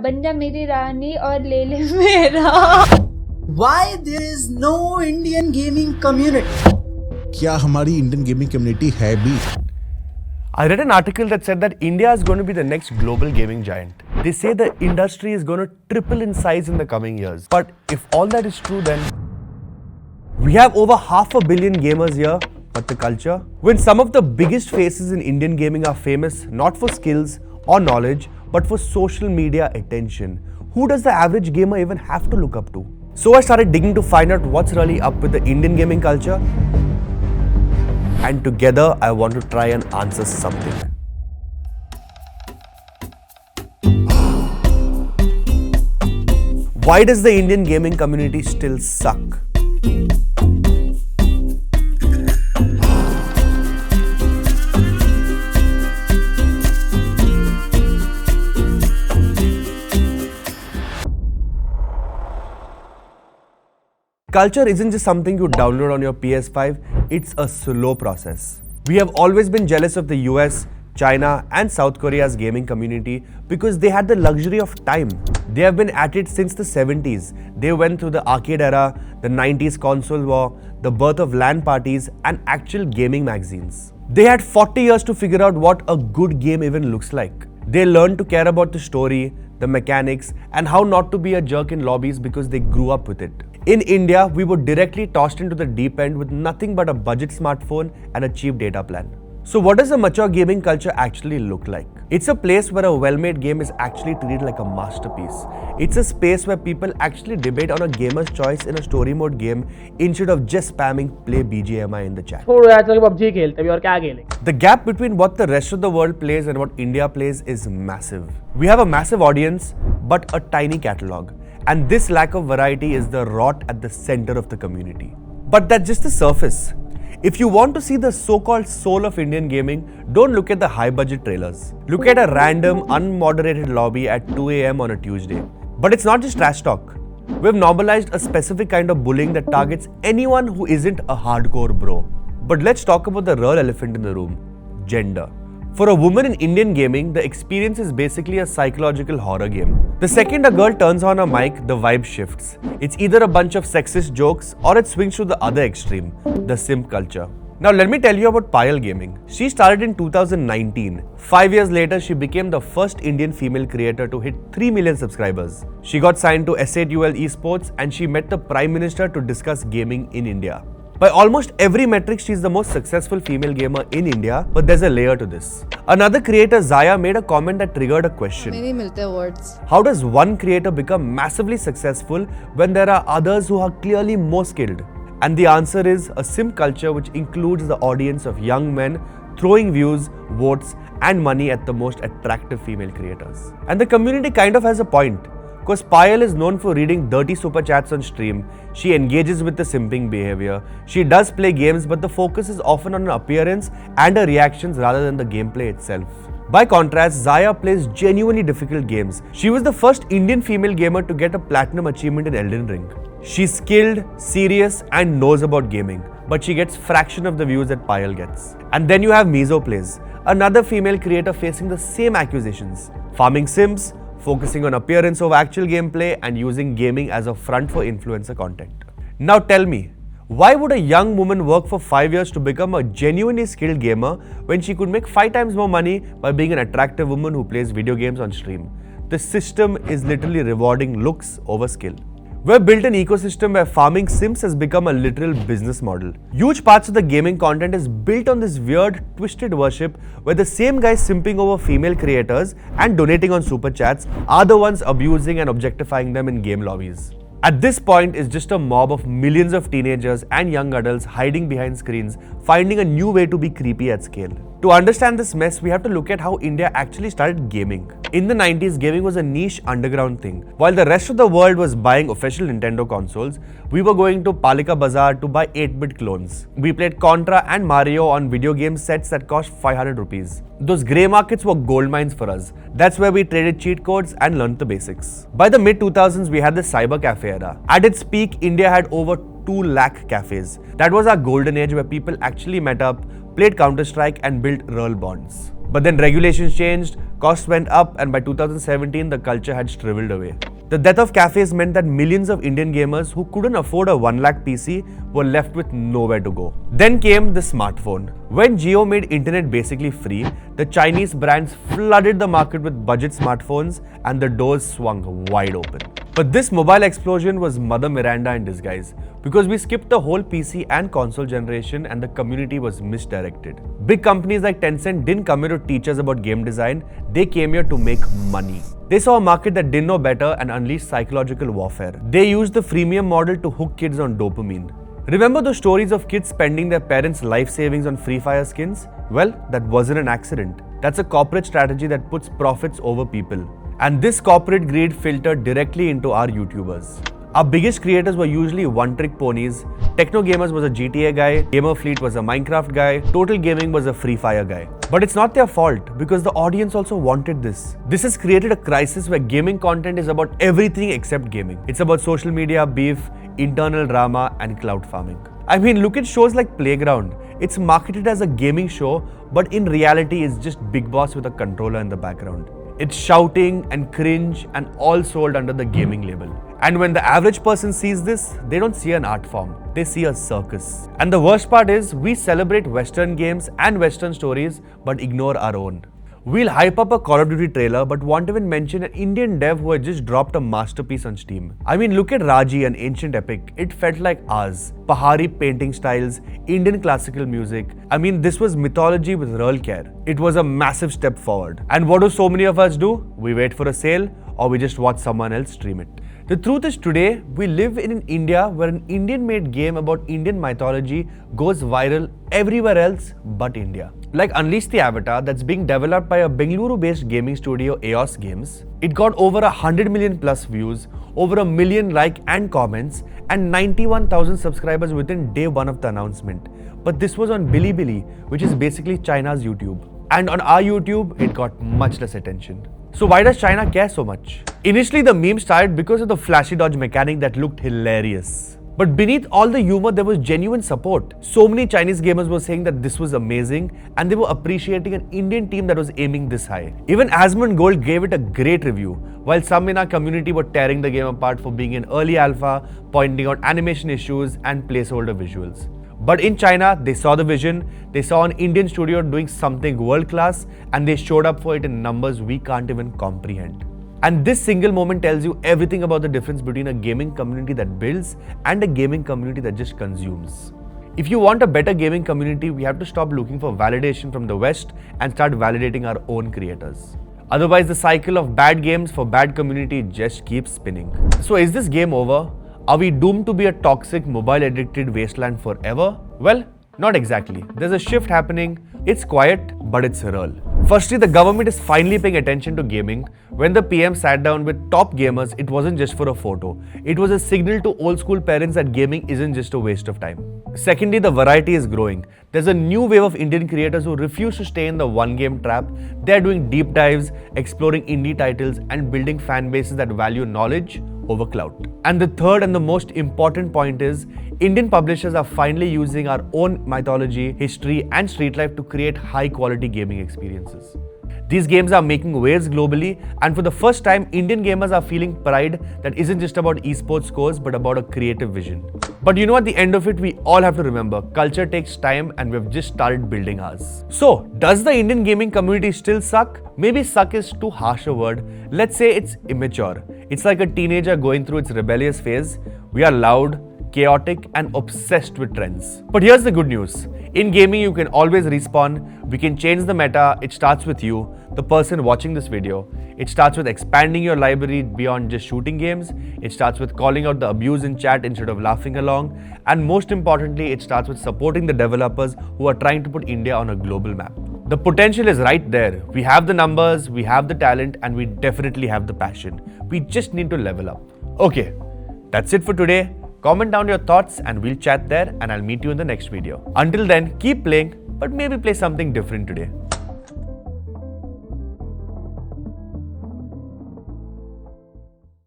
बन जा मेरी रानी और ले ले मेरा। Why there is no Indian gaming community? क्या हमारी इंडियन गेमिंग कम्युनिटी है भी? I read an article that said that India is going to be the next global gaming giant. They say the industry is going to triple in size in the coming years. But if all that is true, then we have over 500 million gamers here. But the culture? When some of the biggest faces in Indian gaming are famous not for skills or knowledge, but for social media attention, who does the average gamer even have to look up to? So I started digging to find out what's really up with the Indian gaming culture. And together, I want to try and answer something. Why does the Indian gaming community still suck? Culture isn't just something you download on your PS5, it's a slow process. We have always been jealous of the US, China and South Korea's gaming community because they had the luxury of time. They have been at it since the 70s. They went through the arcade era, the 90s console war, the birth of LAN parties and actual gaming magazines. They had 40 years to figure out what a good game even looks like. They learned to care about the story, the mechanics and how not to be a jerk in lobbies because they grew up with it. In India, we were directly tossed into the deep end with nothing but a budget smartphone and a cheap data plan. So what does a mature gaming culture actually look like? It's a place where a well-made game is actually treated like a masterpiece. It's a space where people actually debate on a gamer's choice in a story mode game instead of just spamming play BGMI in the chat. The gap between what the rest of the world plays and what India plays is massive. We have a massive audience, but a tiny catalog. And this lack of variety is the rot at the center of the community. But that's just the surface. If you want to see the so-called soul of Indian gaming, don't look at the high-budget trailers. Look at a random, unmoderated lobby at 2 AM on a Tuesday. But it's not just trash talk. We've normalized a specific kind of bullying that targets anyone who isn't a hardcore bro. But let's talk about the real elephant in the room: gender. For a woman in Indian gaming, the experience is basically a psychological horror game. The second a girl turns on a mic, the vibe shifts. It's either a bunch of sexist jokes or it swings to the other extreme, the simp culture. Now let me tell you about Payal Gaming. She started in 2019. 5 years later, she became the first Indian female creator to hit 3 million subscribers. She got signed to S8UL Esports and she met the Prime Minister to discuss gaming in India. By almost every metric, she's the most successful female gamer in India, but there's a layer to this. Another creator, Zaya, made a comment that triggered a question. How does one creator become massively successful when there are others who are clearly more skilled? And the answer is a simp culture which includes the audience of young men throwing views, votes, and money at the most attractive female creators. And the community kind of has a point. Because Payal is known for reading dirty super chats on stream, she engages with the simping behavior, she does play games but the focus is often on her appearance and her reactions rather than the gameplay itself. By contrast, Zaya plays genuinely difficult games. She was the first Indian female gamer to get a platinum achievement in Elden Ring. She's skilled, serious and knows about gaming, but she gets fraction of the views that Payal gets. And then you have Mizo Plays, another female creator facing the same accusations, farming sims, focusing on appearance over actual gameplay and using gaming as a front for influencer content. Now tell me, why would a young woman work for 5 years to become a genuinely skilled gamer when she could make 5 times more money by being an attractive woman who plays video games on stream? The system is literally rewarding looks over skill. We've built an ecosystem where farming sims has become a literal business model. Huge parts of the gaming content is built on this weird, twisted worship where the same guys simping over female creators and donating on super chats are the ones abusing and objectifying them in game lobbies. At this point, it's just a mob of millions of teenagers and young adults hiding behind screens, finding a new way to be creepy at scale. To understand this mess, we have to look at how India actually started gaming. In the 90s, gaming was a niche underground thing. While the rest of the world was buying official Nintendo consoles, we were going to Palika Bazaar to buy 8-bit clones. We played Contra and Mario on video game sets that cost 500 rupees. Those grey markets were gold mines for us. That's where we traded cheat codes and learned the basics. By the mid-2000s, we had the cyber cafe era. At its peak, India had over 2 lakh cafes. That was our golden age where people actually met up, played Counter-Strike and built real bonds. But then regulations changed, Costs went up, and by 2017, the culture had shriveled away. The death of cafes meant that millions of Indian gamers who couldn't afford a 1 lakh PC were left with nowhere to go. Then came the smartphone. When Jio made internet basically free, the Chinese brands flooded the market with budget smartphones and the doors swung wide open. But this mobile explosion was Mother Miranda in disguise, because we skipped the whole PC and console generation and the community was misdirected. Big companies like Tencent didn't come here to teach us about game design, they came here to make money. They saw a market that didn't know better and unleashed psychological warfare. They used the freemium model to hook kids on dopamine. Remember those stories of kids spending their parents' life savings on Free Fire skins? Well, that wasn't an accident. That's a corporate strategy that puts profits over people. And this corporate greed filtered directly into our YouTubers. Our biggest creators were usually one-trick ponies. Techno Gamers was a GTA guy, Gamer Fleet was a Minecraft guy, Total Gaming was a Free Fire guy. But it's not their fault, because the audience also wanted this. This has created a crisis where gaming content is about everything except gaming. It's about social media, beef, internal drama, and clout farming. I mean, look at shows like Playground. It's marketed as a gaming show, but in reality it's just Big Boss with a controller in the background. It's shouting and cringe and all sold under the gaming label. And when the average person sees this, they don't see an art form, they see a circus. And the worst part is, we celebrate Western games and Western stories, but ignore our own. We'll hype up a Call of Duty trailer, but won't even mention an Indian dev who had just dropped a masterpiece on Steam. I mean, look at Raji, an ancient epic. It felt like ours. Pahari painting styles, Indian classical music. I mean, this was mythology with real care. It was a massive step forward. And what do so many of us do? We wait for a sale, or we just watch someone else stream it. The truth is, today, we live in an India where an Indian-made game about Indian mythology goes viral everywhere else but India. Like Unleash the Avatar, that's being developed by a Bengaluru-based gaming studio, EOS Games. It got over 100 million plus views, over 1 million likes and comments, and 91,000 subscribers within day one of the announcement. But this was on Bilibili, which is basically China's YouTube. And on our YouTube, it got much less attention. So why does China care so much? Initially, the meme started because of the flashy dodge mechanic that looked hilarious. But beneath all the humor, there was genuine support. So many Chinese gamers were saying that this was amazing and they were appreciating an Indian team that was aiming this high. Even Asmund Gold gave it a great review, while some in our community were tearing the game apart for being an early alpha, pointing out animation issues and placeholder visuals. But in China, they saw the vision, they saw an Indian studio doing something world-class, and they showed up for it in numbers we can't even comprehend. And this single moment tells you everything about the difference between a gaming community that builds and a gaming community that just consumes. If you want a better gaming community, we have to stop looking for validation from the West and start validating our own creators. Otherwise, the cycle of bad games for bad community just keeps spinning. So is this game over? Are we doomed to be a toxic, mobile-addicted wasteland forever? Well, not exactly. There's a shift happening. It's quiet, but it's real. Firstly, the government is finally paying attention to gaming. When the PM sat down with top gamers, it wasn't just for a photo. It was a signal to old-school parents that gaming isn't just a waste of time. Secondly, the variety is growing. There's a new wave of Indian creators who refuse to stay in the one-game trap. They're doing deep dives, exploring indie titles, and building fan bases that value knowledge over clout. And the third and the most important point is, Indian publishers are finally using our own mythology, history, and street life to create high-quality gaming experiences. These games are making waves globally, and for the first time, Indian gamers are feeling pride that isn't just about esports scores, but about a creative vision. But you know, at the end of it, we all have to remember, culture takes time and we've just started building ours. So, does the Indian gaming community still suck? Maybe suck is too harsh a word. Let's say it's immature. It's like a teenager going through its rebellious phase. We are loud, chaotic, and obsessed with trends. But here's the good news. In gaming, you can always respawn. We can change the meta. It starts with you, the person watching this video. It starts with expanding your library beyond just shooting games. It starts with calling out the abuse in chat instead of laughing along. And most importantly, it starts with supporting the developers who are trying to put India on a global map. The potential is right there. We have the numbers, we have the talent, and we definitely have the passion. We just need to level up. Okay, that's it for today. Comment down your thoughts and we'll chat there, and I'll meet you in the next video. Until then, keep playing, but maybe play something different today.